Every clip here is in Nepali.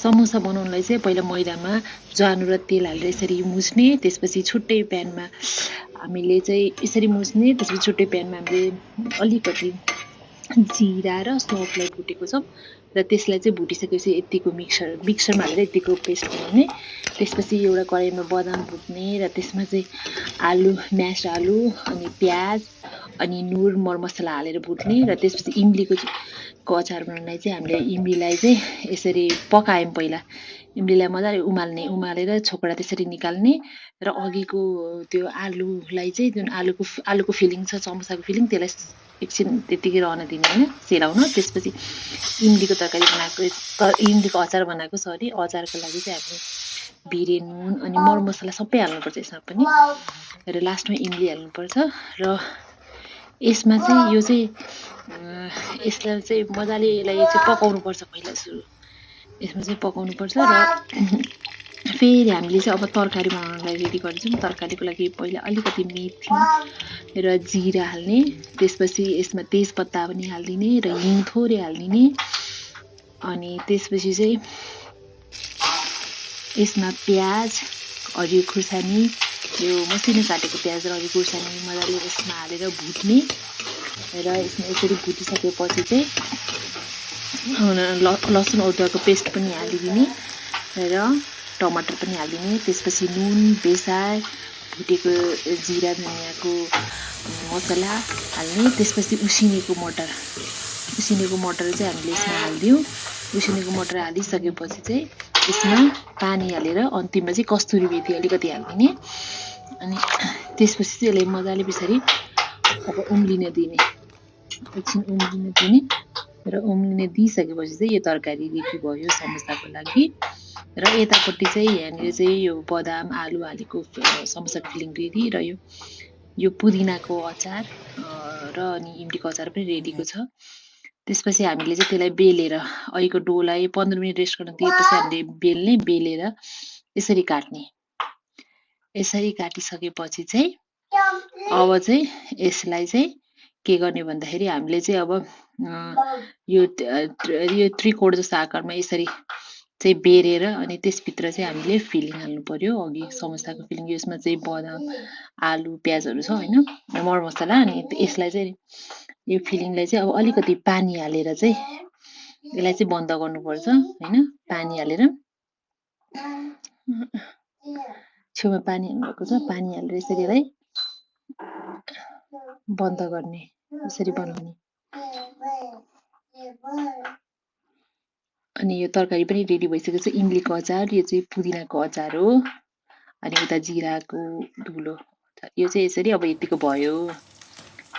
समोसा बनाउनलाई चाहिँ पहिला मैदामा ज्वानो र तेल हालेर यसरी मुछ्ने, त्यसपछि छुट्टै प्यानमा हामीले चाहिँ यसरी मुछ्ने, त्यसपछि छुट्टै प्यानमा हामीले अलिकति जिरा र सौँफलाई भुटेको छौँ र त्यसलाई चाहिँ भुटिसकेपछि यतिको मिक्सरमा हालेर यतिको पेस्ट बनाउने। त्यसपछि एउटा कराईमा बदाम भुट्ने र त्यसमा चाहिँ म्यास आलु अनि प्याज अनि नुन मरमसला हालेर भुट्ने र त्यसपछि इमलीको अचार बनाउनलाई चाहिँ हामीले इमलीलाई चाहिँ यसरी पकायौँ। पहिला इमलीलाई मजाले उमालेर छोकडा त्यसरी निकाल्ने र अघिको त्यो आलुलाई चाहिँ जुन आलुको फिलिङ छ, समोसाको फिलिङ, त्यसलाई एकछिन त्यतिकै रहन दिने होइन, सेलाउन। त्यसपछि इमलीको तरकारी बनाएको इमलीको अचार बनाएको अचारको लागि चाहिँ हामीले भिरे नुन अनि मरमसला सबै हाल्नुपर्छ यसमा पनि र लास्टमा इमली हाल्नुपर्छ र यसमा चाहिँ यो चाहिँ यसलाई चाहिँ मजाले यसलाई चाहिँ पकाउनुपर्छ। पहिला सुरु यसमा चाहिँ पकाउनुपर्छ र फेरि हामीले चाहिँ अब तरकारी बनाउनलाई रेडी गर्छौँ। तरकारीको लागि पहिला अलिकति मेथी र जिरा हाल्ने, त्यसपछि यसमा तेजपत्ता पनि हालिदिने र हिङ थोरै हालिदिने अनि त्यसपछि चाहिँ यसमा प्याज, हरियो खुर्सानी, यो मसिनो काटेको प्याज र हरियो खुर्सानी मजाले यसमा हालेर भुट्ने र यसमा यसरी भुटिसकेपछि चाहिँ लसुन अदुवाको पेस्ट पनि हालिदिने र टमाटर पनि हालिदिने। त्यसपछि नुन, बेसार, भुटेको जिरा धनियाँको मसला हाल्ने। त्यसपछि उसिनेको मटर चाहिँ हामीले यसमा हालिदियौँ। उसिनेको मटर हालिसकेपछि चाहिँ यसमा पानी हालेर अन्तिममा चाहिँ कस्तुरी मेथी अलिकति हालिदिने अनि त्यसपछि चाहिँ यसलाई मजाले पछाडि अब उम्लिन दिने, एकछिन उम्लिन दिने र उम्लिन दिइसकेपछि चाहिँ यो तरकारी रेडी भयो समोसाको लागि। र यतापट्टि चाहिँ यहाँनिर चाहिँ यो बदाम आलु हालेको समोसाको फिलिङ रेडी र यो पुदिनाको अचार र अनि इमलीको अचार पनि रेडीको छ। त्यसपछि हामीले चाहिँ त्यसलाई बेलेर अहिलेको डोलाई 15 मिनट रेस्ट गर्न दिएपछि हामीले बेलेर यसरी काट्ने। यसरी काटिसकेपछि चाहिँ अब चाहिँ यसलाई चाहिँ के गर्ने भन्दाखेरि हामीले चाहिँ अब यो त्रिकोण जस्तो आकारमा यसरी चाहिँ बेरेर अनि त्यसभित्र चाहिँ हामीले फिलिङ हाल्नु पर्यो। अघि समोसाको फिलिङ यसमा चाहिँ बदाम आलु प्याजहरू छ होइन, मरमसला। अनि यसलाई चाहिँ यो फिलिङलाई चाहिँ अब अलिकति पानी हालेर चाहिँ यसलाई चाहिँ बन्द गर्नुपर्छ होइन। पानी हालेर छेउमा पानी हाल्नुभएको छ, पानी हालेर यसरी यसलाई बन्द गर्ने, यसरी बनाउने। अनि यो तरकारी पनि रेडी भइसकेको छ। इमलीको अचार, यो चाहिँ पुदिनाको अचार हो अनि उता जिराको धुलो, यो चाहिँ यसरी अब यतिको भयो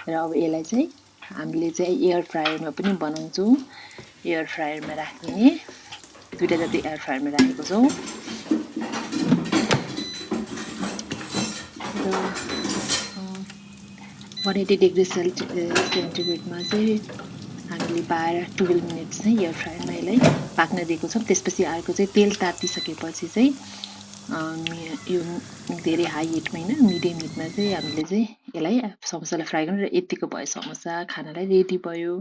र अब यसलाई चाहिँ हामीले चाहिँ एयर फ्रायरमा पनि बनाउँछौँ। एयर फ्रायरमा राखिदिने, दुईवटा जति एयर फ्रायरमा राखेको छौँ र 180 डिग्री सेन्टिग्रेडमा चाहिँ हामीले 12 मिनट्स चाहिँ एयर फ्रायरमा यसलाई पाक्न दिएको छौँ। त्यसपछि अर्को चाहिँ तेल तातिसकेपछि चाहिँ यो धेरै हाई हिटमा होइन, मिडियम हिटमा चाहिँ हामीले चाहिँ यसलाई समोसालाई फ्राई गर्नु र यतिको भयो समोसा खानालाई रेडी भयो।